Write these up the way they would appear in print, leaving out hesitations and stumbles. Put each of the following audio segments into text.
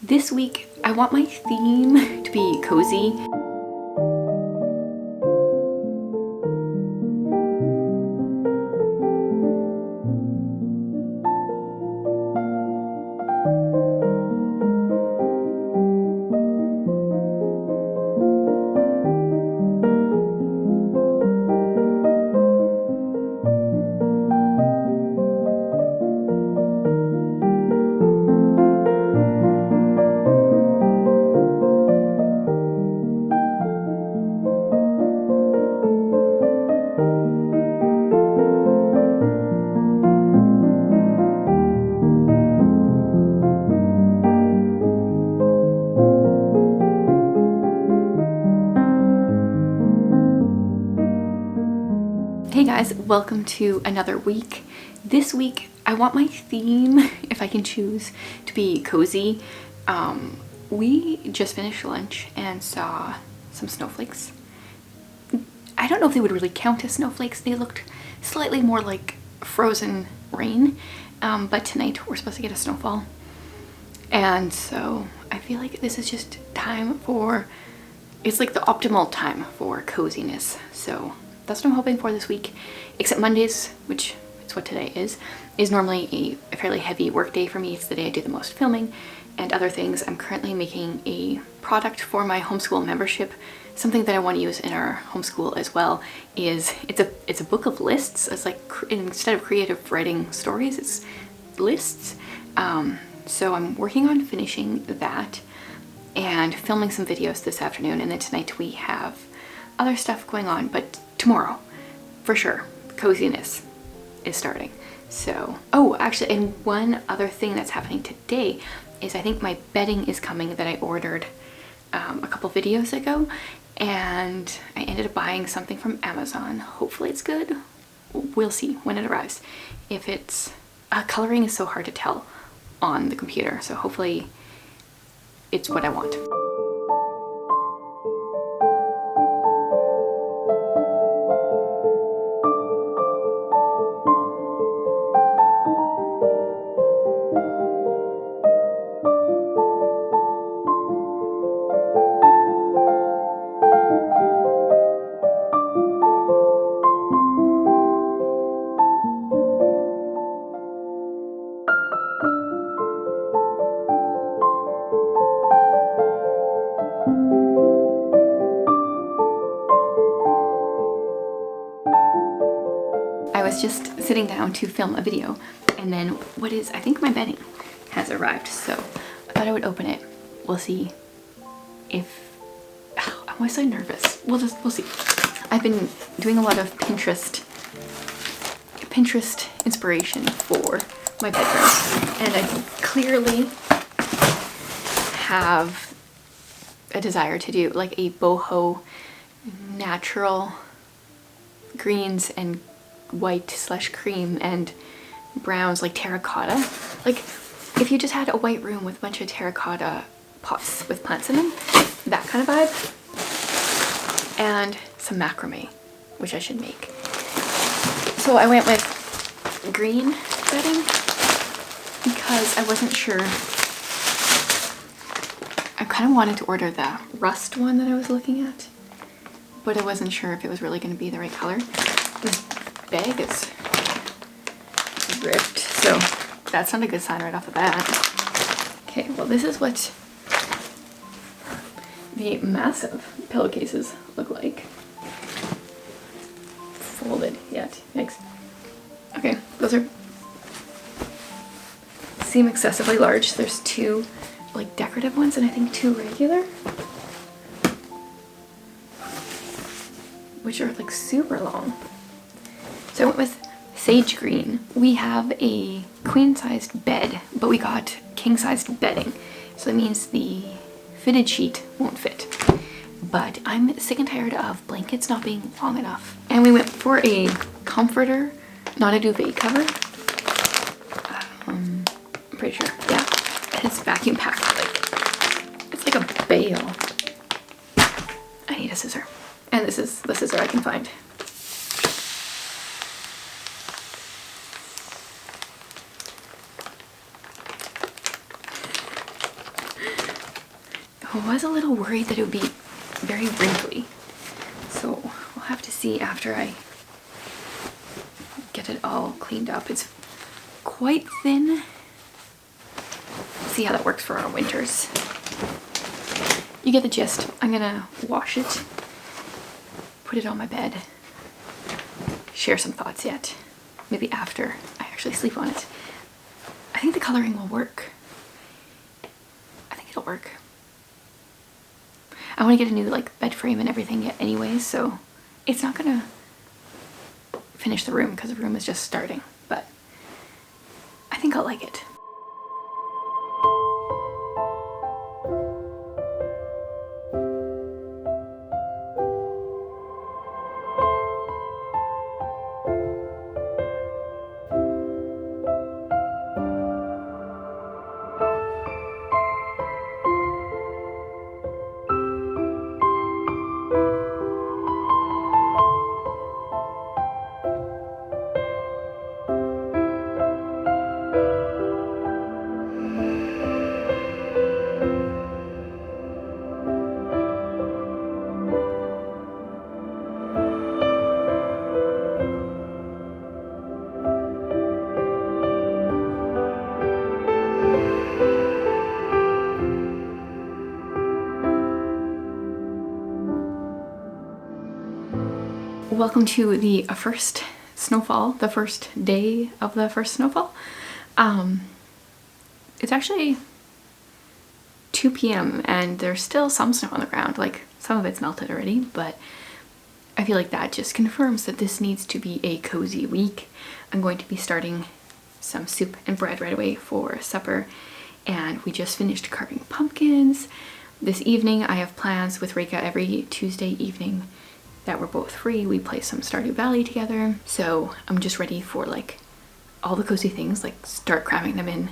This week, I want my theme to be cozy. Hey guys, welcome to another week. This week, I want my theme, if I can choose, to be cozy. We just finished lunch and saw some snowflakes. I don't know if they would really count as snowflakes. They looked slightly more like frozen rain, but tonight we're supposed to get a snowfall. And so I feel like this is just time for, it's like the optimal time for coziness. So that's what I'm hoping for this week, except Mondays, which is what today is normally a fairly heavy work day for me. It's the day I do the most filming and other things. I'm currently making a product for my homeschool membership. Something that I want to use in our homeschool as well is it's a book of lists. It's like instead of creative writing stories, it's lists. So I'm working on finishing that and filming some videos this afternoon, and then tonight we have other stuff going on, but tomorrow, for sure, coziness is starting. So, oh, actually, and one other thing that's happening today is I think my bedding is coming that I ordered a couple videos ago, and I ended up buying something from Amazon. Hopefully it's good. We'll see when it arrives. If it's, coloring is so hard to tell on the computer, so hopefully it's what I want. I was just sitting down to film a video, and then I think my bedding has arrived, so I thought I would open it. We'll see if, why am I so nervous? We'll see. I've been doing a lot of Pinterest inspiration for my bedroom, and I clearly have a desire to do like a boho natural greens and white/cream and browns, like terracotta. Like if you just had a white room with a bunch of terracotta pots with plants in them, that kind of vibe, and some macrame, which I should make. So I went with green bedding because I wasn't sure. I kind of wanted to order the rust one that I was looking at, but I wasn't sure if it was really going to be the right color. This bag is ripped, so that's not a good sign right off the bat. Okay, well, this is what the massive pillowcases look like. Folded yet. Yikes. Okay, those seem excessively large. There's two like decorative ones and I think two regular, which are like super long. So I went with sage green. We have a queen-sized bed, but we got king-sized bedding. So that means the fitted sheet won't fit. But I'm sick and tired of blankets not being long enough. And we went for a comforter, not a duvet cover. I'm pretty sure, yeah. And it's vacuum packed, like, it's like a bale. I need a scissor. And this is the scissor I can find. I was a little worried that it would be very wrinkly. So we'll have to see after I get it all cleaned up. It's quite thin. See how that works for our winters. You get the gist. I'm gonna wash it, put it on my bed, share some thoughts yet. Maybe after I actually sleep on it. I think the coloring will work. I think it'll work. I want to get a new like bed frame and everything yet anyway, so it's not gonna finish the room because the room is just starting, but I think I'll like it. Welcome to the first snowfall, the first day of the first snowfall. It's actually 2 p.m. and there's still some snow on the ground, like some of it's melted already, but I feel like that just confirms that this needs to be a cozy week. I'm going to be starting some soup and bread right away for supper, and we just finished carving pumpkins. This evening I have plans with Rika every Tuesday evening that we're both free. We play some Stardew Valley together. So I'm just ready for like all the cozy things, like start cramming them in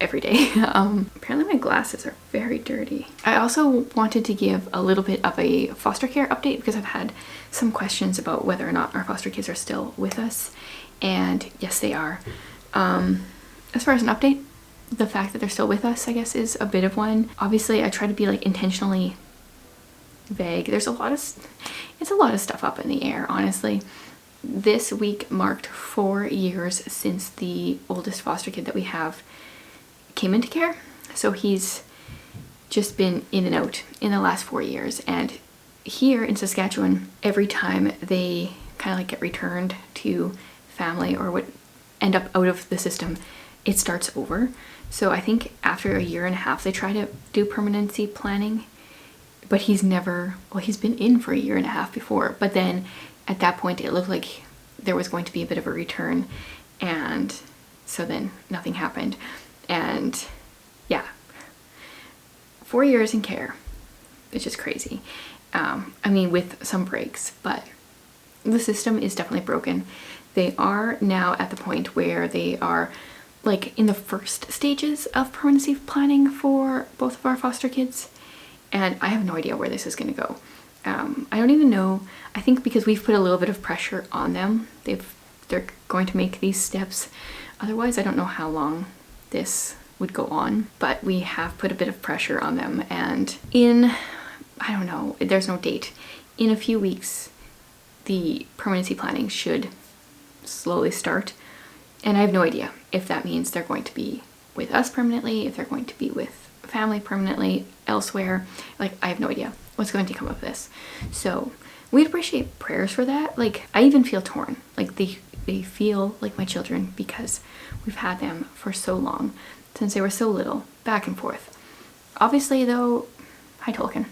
every day. Apparently my glasses are very dirty. I also wanted to give a little bit of a foster care update because I've had some questions about whether or not our foster kids are still with us. And yes, they are. As far as an update, the fact that they're still with us, I guess, is a bit of one. Obviously, I try to be like intentionally vague. It's a lot of stuff up in the air, honestly. This week marked 4 years since the oldest foster kid that we have came into care. So he's just been in and out in the last 4 years. And here in Saskatchewan, every time they kind of like get returned to family or would end up out of the system, it starts over. So I think after a year and a half, they try to do permanency planning. But he's been in for a year and a half before. But then at that point, it looked like there was going to be a bit of a return. And so then nothing happened. And yeah, 4 years in care. It's just crazy. I mean, with some breaks, but the system is definitely broken. They are now at the point where they are like in the first stages of permanency planning for both of our foster kids. And I have no idea where this is going to go. I don't even know. I think because we've put a little bit of pressure on them, they're going to make these steps. Otherwise, I don't know how long this would go on. But we have put a bit of pressure on them. And I don't know, there's no date. In a few weeks, the permanency planning should slowly start. And I have no idea if that means they're going to be with us permanently, if they're going to be with family permanently elsewhere. Like, I have no idea what's going to come of this. So we'd appreciate prayers for that. Like, I even feel torn. Like, they feel like my children because we've had them for so long, since they were so little, back and forth. Obviously though, hi Tolkien.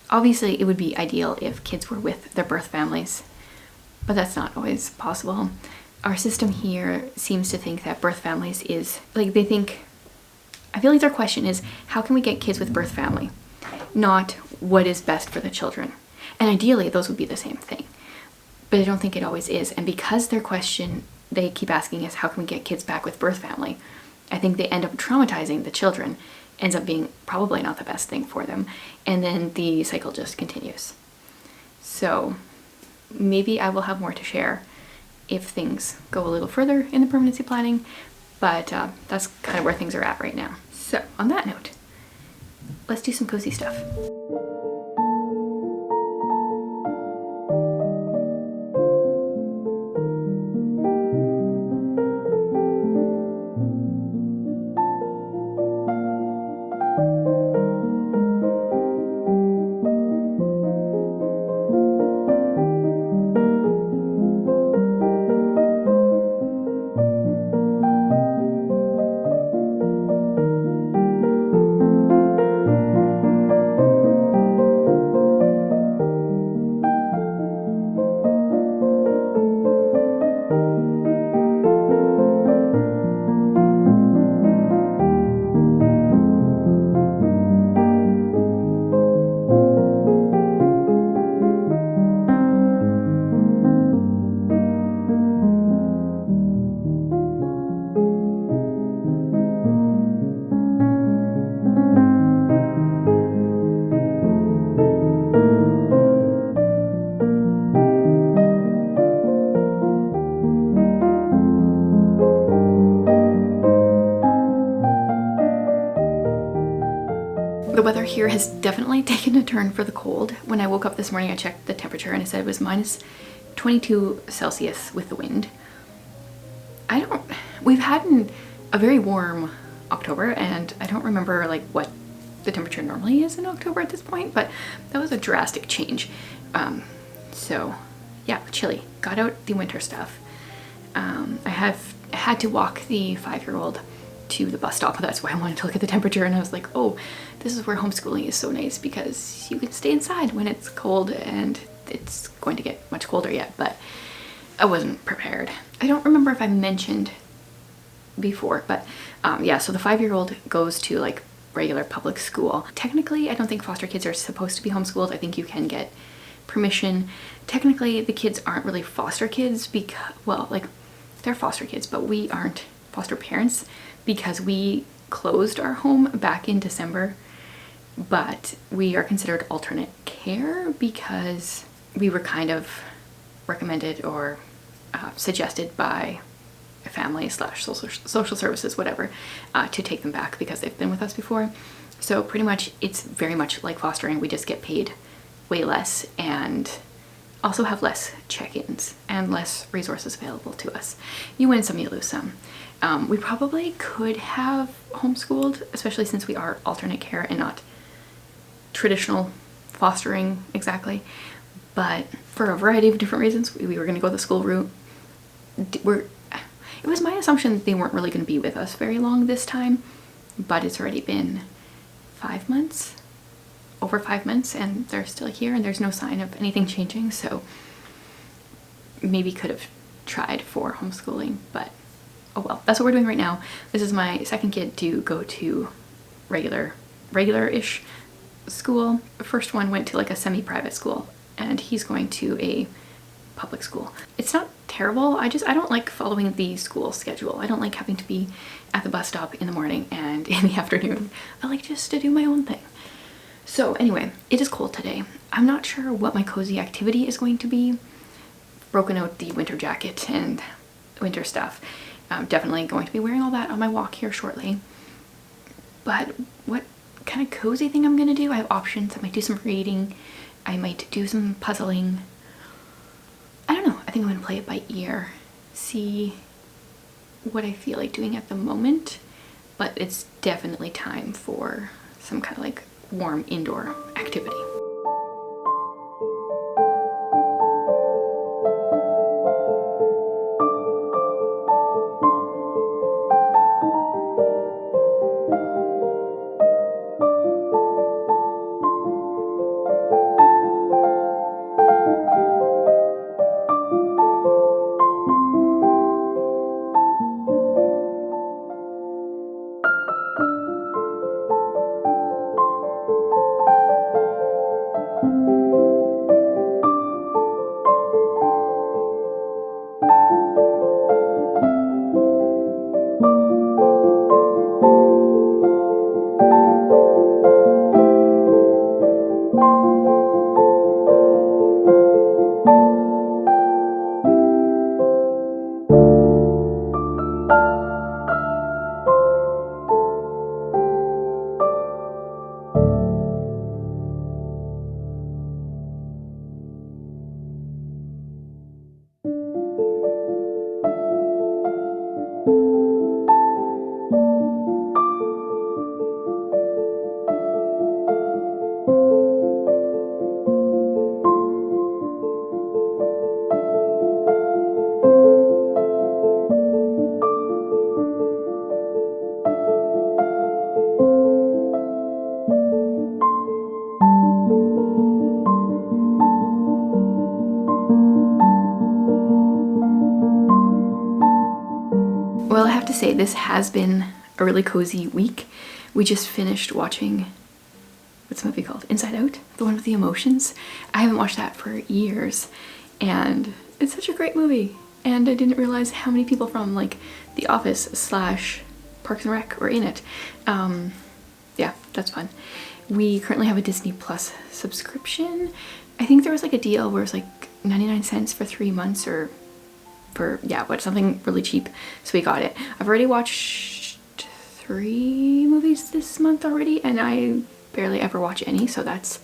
Obviously it would be ideal if kids were with their birth families, but that's not always possible. Our system here seems to think that birth families is, like, I feel like their question is, how can we get kids with birth family? Not what is best for the children. And ideally, those would be the same thing. But I don't think it always is. And because their question, they keep asking is, how can we get kids back with birth family? I think they end up traumatizing the children. Ends up being probably not the best thing for them. And then the cycle just continues. So maybe I will have more to share if things go a little further in the permanency planning. But that's kind of where things are at right now. So on that note, let's do some cozy stuff. The weather here has definitely taken a turn for the cold. When I woke up this morning, I checked the temperature and it said it was minus 22 Celsius with the wind. We've had a very warm October, and I don't remember like what the temperature normally is in October at this point, but that was a drastic change. So yeah, chilly. Got out the winter stuff. I have had to walk the 5-year-old to the bus stop. That's why I wanted to look at the temperature, and I was like, oh, this is where homeschooling is so nice because you can stay inside when it's cold, and it's going to get much colder yet, but I wasn't prepared. I don't remember if I mentioned before, but yeah, so the 5-year-old goes to like regular public school. Technically, I don't think foster kids are supposed to be homeschooled. I think you can get permission. Technically, the kids aren't really foster kids because, well, like they're foster kids, but we aren't foster parents because we closed our home back in December, but we are considered alternate care because we were kind of recommended or suggested by a family / social services, whatever, to take them back because they've been with us before. So pretty much it's very much like fostering. We just get paid way less and also have less check-ins and less resources available to us. You win some, you lose some. We probably could have homeschooled, especially since we are alternate care and not traditional fostering exactly. But for a variety of different reasons, we were going to go the school route. It was my assumption they weren't really going to be with us very long this time, but it's already been 5 months, over 5 months, and they're still here and there's no sign of anything changing. So maybe could have tried for homeschooling, but oh well. That's what we're doing right now. This is my second kid to go to regular-ish school. The first one went to like a semi-private school, and he's going to a public school. It's not terrible. I don't like following the school schedule. I don't like having to be at the bus stop in the morning and in the afternoon. I like just to do my own thing. So anyway, it is cold today. I'm not sure what my cozy activity is going to be. Broken out the winter jacket and winter stuff. I'm definitely going to be wearing all that on my walk here shortly. But what kind of cozy thing I'm gonna do? I have options. I might do some reading. I might do some puzzling. I don't know. I think I'm gonna play it by ear. See what I feel like doing at the moment. But it's definitely time for some kind of like warm indoor activity. have to say this has been a really cozy week. We just finished watching, what's the movie called? Inside Out, the one with the emotions. I haven't watched that for years, and it's such a great movie. And I didn't realize how many people from like The Office slash Parks and Rec were in it. Yeah, that's fun. We currently have a Disney Plus subscription. I think there was like a deal where it was like 99 cents for 3 months, or for, yeah, but something really cheap, so we got it. I've already watched 3 movies this month already, and I barely ever watch any, so that's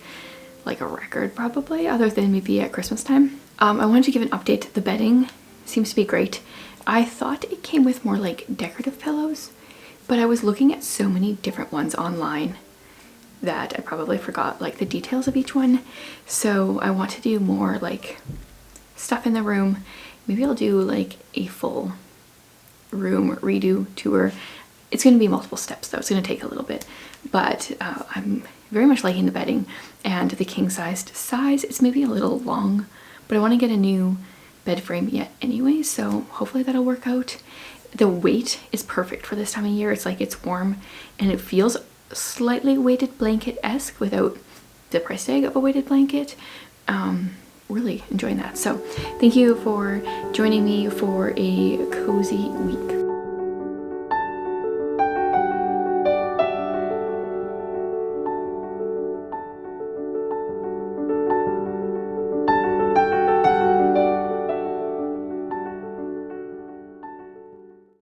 like a record probably, other than maybe at Christmas time. I wanted to give an update. The bedding seems to be great. I thought it came with more like decorative pillows, but I was looking at so many different ones online that I probably forgot like the details of each one. So I want to do more like stuff in the room. Maybe I'll do like a full room redo tour. It's going to be multiple steps though. It's going to take a little bit, but I'm very much liking the bedding and the king sized size. It's maybe a little long, but I want to get a new bed frame yet anyway, so hopefully that'll work out. The weight is perfect for this time of year. It's like it's warm and it feels slightly weighted blanket-esque without the price tag of a weighted blanket. Really enjoying that. So thank you for joining me for a cozy week.